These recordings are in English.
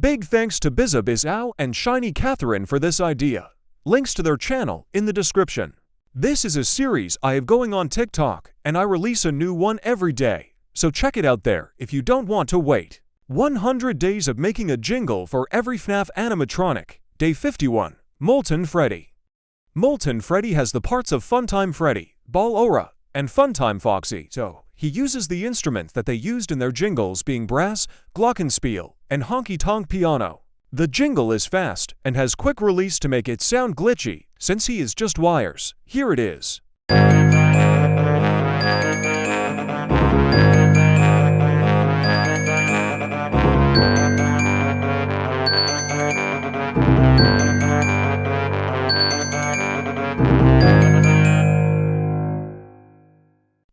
Big thanks to Bizabizows and Shiny Catherine for this idea. Links to their channel in the description. This is a series I have going on TikTok, and I release a new one every day, so check it out there if you don't want to wait. 100 Days of Making a Jingle for Every FNAF Animatronic, Day 51, Molten Freddy. Molten Freddy has the parts of Funtime Freddy, Ball Aura, and Funtime Foxy, so he uses the instrument that they used in their jingles being brass, glockenspiel, and honky-tonk piano. The jingle is fast and has quick release to make it sound glitchy, since he is just wires. Here it is.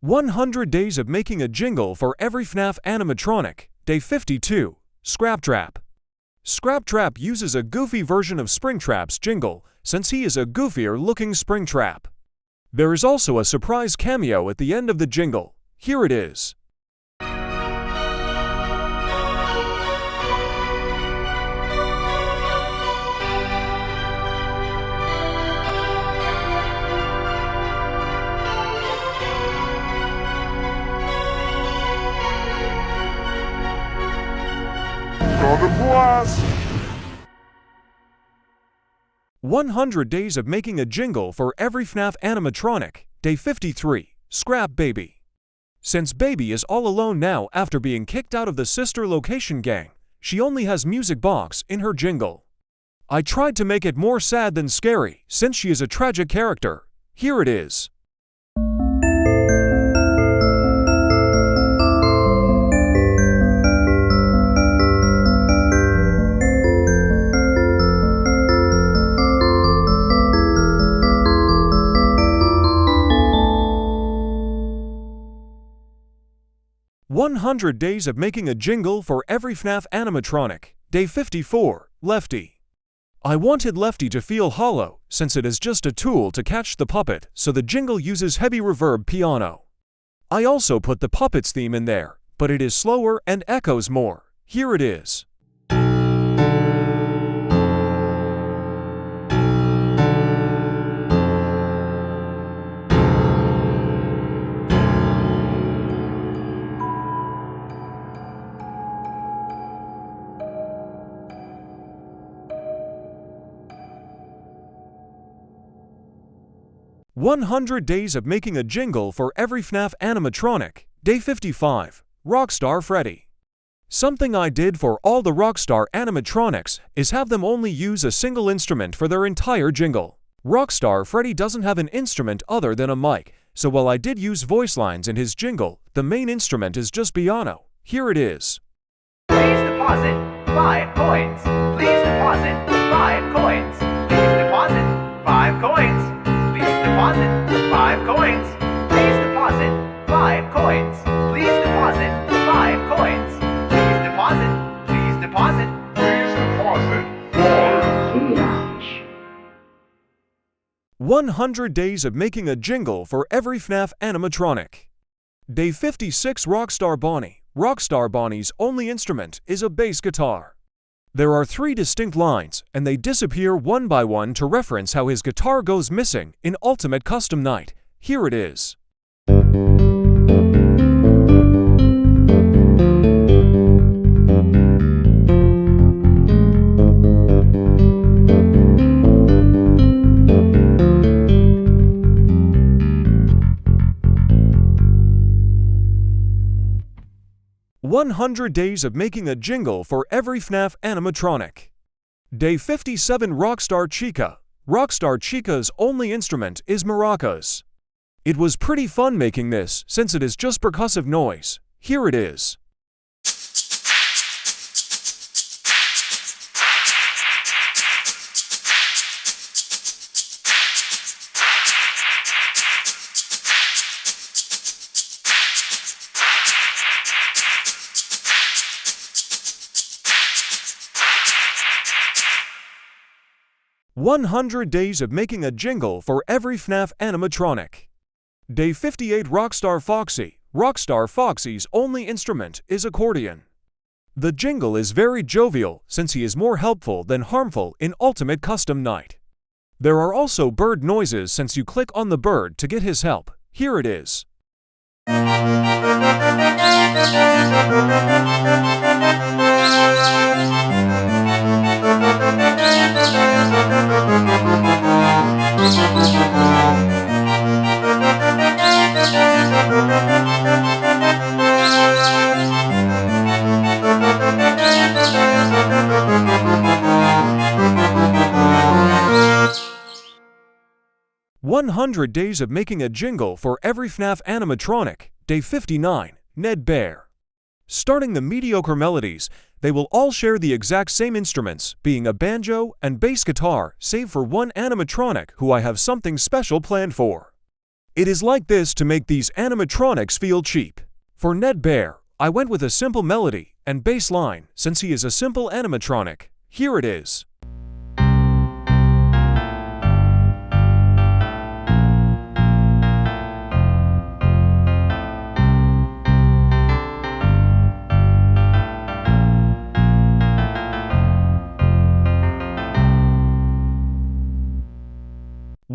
"100 Days of Making a Jingle for Every FNAF Animatronic, Day 52, Scraptrap. Scraptrap uses a goofy version of Springtrap's jingle, since he is a goofier-looking Springtrap. There is also a surprise cameo at the end of the jingle. Here it is. Gonna blast! 100 Days of Making a Jingle for Every FNAF Animatronic, Day 53, Scrap Baby. Since Baby is all alone now after being kicked out of the sister location gang, she only has music box in her jingle. I tried to make it more sad than scary since she is a tragic character. Here it is. 100 Days of Making a Jingle for Every FNAF Animatronic, Day 54, Lefty. I wanted Lefty to feel hollow, since it is just a tool to catch the puppet, so the jingle uses heavy reverb piano. I also put the puppet's theme in there, but it is slower and echoes more. Here it is. 100 Days of Making a Jingle for Every FNAF Animatronic, Day 55, Rockstar Freddy. Something I did for all the Rockstar animatronics is have them only use a single instrument for their entire jingle. Rockstar Freddy doesn't have an instrument other than a mic, so while I did use voice lines in his jingle, the main instrument is just piano. Here it is. Please deposit 5 coins. Please deposit 5 coins. Please deposit 5 coins. Please deposit 5 coins. Please deposit 5 coins. Please deposit 5 coins. Please deposit. Please deposit. Please deposit 5. 100 Days of Making a Jingle for Every FNAF Animatronic. Day 56, Rockstar Bonnie. Rockstar Bonnie's only instrument is a bass guitar. There are 3 distinct lines, and they disappear one by one to reference how his guitar goes missing in Ultimate Custom Night. Here it is. "100 Days of Making a Jingle for Every FNAF Animatronic. Day 57, Rockstar Chica. Rockstar Chica's only instrument is maracas. It was pretty fun making this since it is just percussive noise. Here it is. 100 Days of Making a Jingle for Every FNAF Animatronic. Day 58, Rockstar Foxy. Rockstar Foxy's only instrument is accordion. The Jingle is very jovial since he is more helpful than harmful in Ultimate Custom Night. There are also bird noises since you click on the bird to get his help. Here it is. 100 Days of Making a Jingle for Every FNAF Animatronic, Day 59, Ned Bear. Starting the mediocre melodies, they will all share the exact same instruments, being a banjo and bass guitar, save for one animatronic who I have something special planned for. It is like this to make these animatronics feel cheap. For Ned Bear, I went with a simple melody and bass line since he is a simple animatronic. Here it is.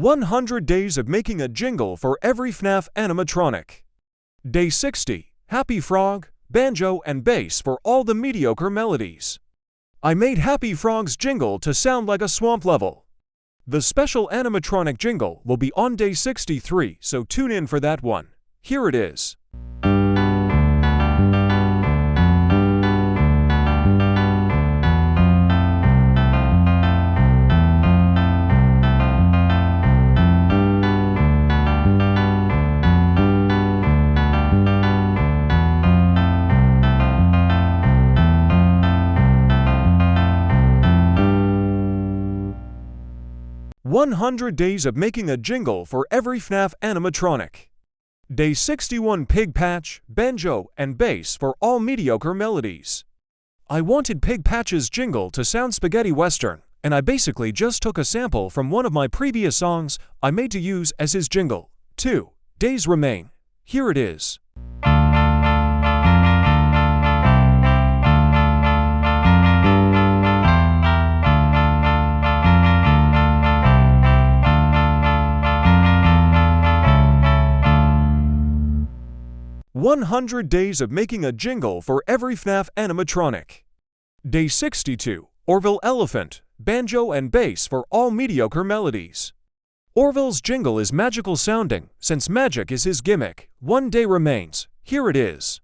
100 Days of Making a Jingle for Every FNAF Animatronic. Day 60, Happy Frog, Banjo and Bass for all the mediocre melodies. I made Happy Frog's jingle to sound like a swamp level. The special animatronic jingle will be on Day 63, so tune in for that one. Here it is. 100 Days of Making a Jingle for Every FNAF Animatronic. Day 61 Pig Patch, Banjo, and Bass for all mediocre melodies. I wanted Pig Patch's jingle to sound spaghetti western, and I basically just took a sample from one of my previous songs I made to use as his jingle. 2 Days Remain. Here it is. 100 Days of Making a Jingle for Every FNAF Animatronic. Day 62, Orville Elephant, Banjo and Bass for all mediocre melodies. Orville's jingle is magical sounding, since magic is his gimmick. 1 day remains. Here it is.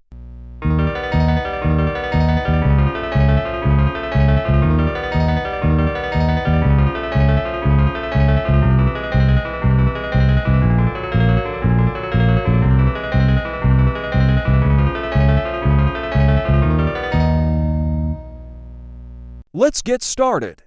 'Let's get started.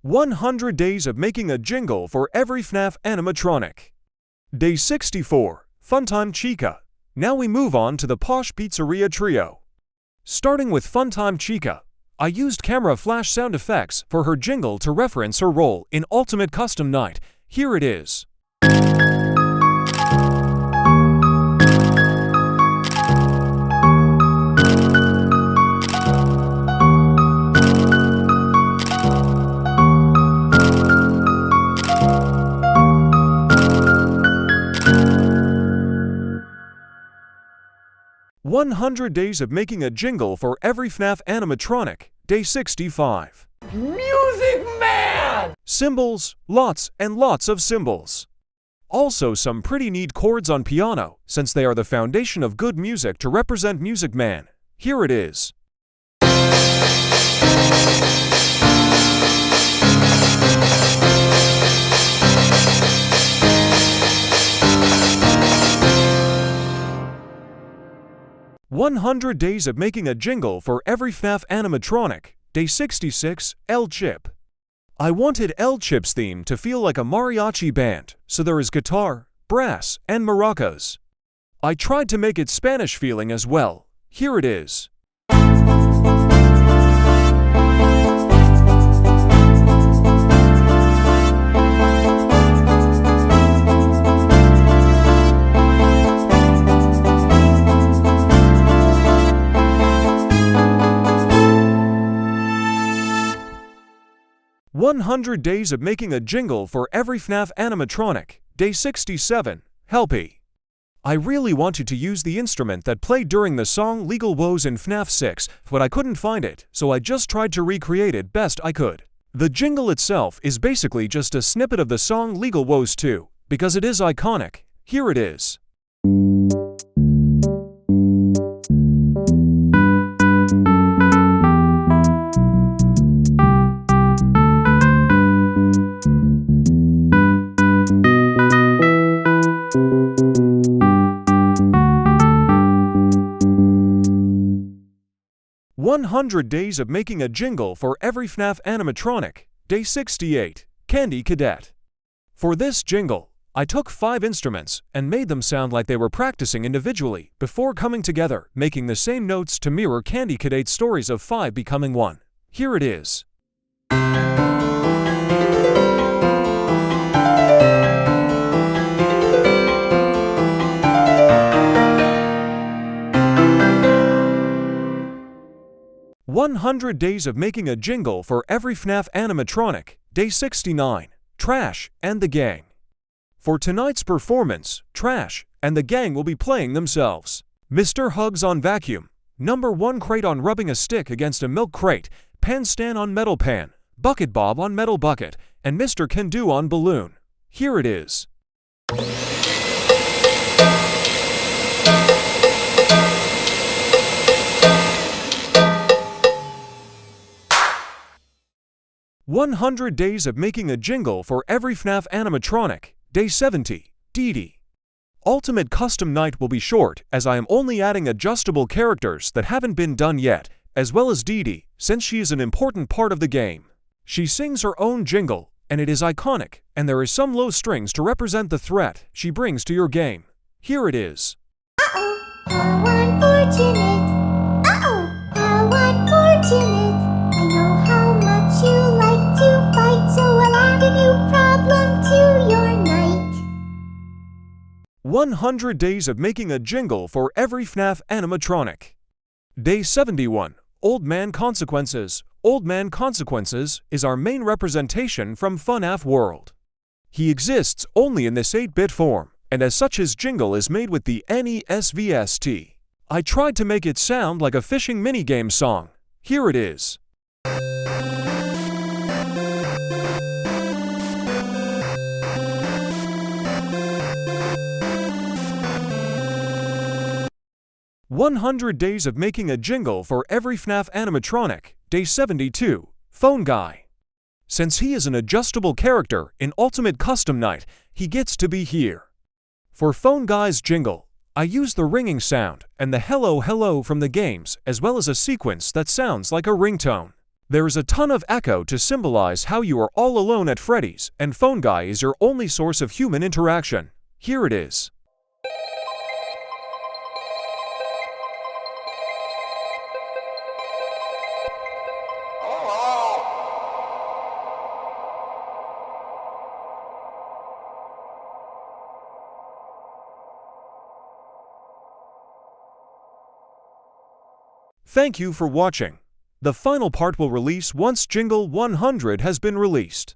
100 days of making a jingle for every FNAF animatronic. Day 64, Funtime Chica. Now we move on to the Posh Pizzeria trio. Starting with Funtime Chica, I used camera flash sound effects for her jingle to reference her role in Ultimate Custom Night. Here it is. 100 days of making a jingle for every FNAF animatronic. Day 65. Music Man! Cymbals, lots and lots of cymbals. Also some pretty neat chords on piano, since they are the foundation of good music to represent Music Man. Here it is. "100 days of making a jingle for every FNAF animatronic." Day 66. El Chip. I wanted El Chip's theme to feel like a mariachi band, so there is guitar, brass, and maracas. I tried to make it Spanish feeling as well. Here it is. "100 days of making a jingle for every FNAF animatronic." Day 67. Helpy. I really wanted to use the instrument that played during the song Legal Woes in FNAF 6, but I couldn't find it, so I just tried to recreate it best I could. The jingle itself is basically just a snippet of the song Legal Woes 2, because it is iconic. Here it is. "100 days of making a jingle for every FNAF animatronic." Day 68. Candy Cadet. For this jingle, I took 5 instruments and made them sound like they were practicing individually before coming together, making the same notes to mirror Candy Cadet's stories of 5 becoming 1. Here it is. "100 days of making a jingle for every FNAF animatronic." Day 69. Trash and the Gang. For tonight's performance, Trash and the Gang will be playing themselves. Mr. Hugs on vacuum, Number 1 crate on rubbing a stick against a milk crate, Pan Stan on metal pan, Bucket Bob on metal bucket, and Mr. Can Do on balloon. Here it is. "100 days of making a jingle for every FNAF animatronic." Day 70. Dee Dee. Ultimate Custom Night will be short, as I am only adding adjustable characters that haven't been done yet, as well as Dee Dee, since she is an important part of the game. She sings her own jingle, and it is iconic, and there is some low strings to represent the threat she brings to your game. Here it is. Uh-oh, how unfortunate. Uh-oh, how unfortunate. I know how much you like to fight, so I'll add a new problem to your night. 100 days of making a jingle for every FNAF animatronic. Day 71. Old Man Consequences. Old Man Consequences is our main representation from FNAF World. He exists only in this 8-bit form, and as such his jingle is made with the NESVST. I tried to make it sound like a fishing minigame song. Here it is. "100 days of making a jingle for every FNAF animatronic." Day 72. Phone Guy. Since he is an adjustable character in Ultimate Custom Night, he gets to be here. For Phone Guy's jingle, I use the ringing sound and the hello hello from the games, as well as a sequence that sounds like a ringtone. There's a ton of echo to symbolize how you are all alone at Freddy's, and Phone Guy is your only source of human interaction. Here it is. Thank you for watching. The final part will release once Jingle 100 has been released.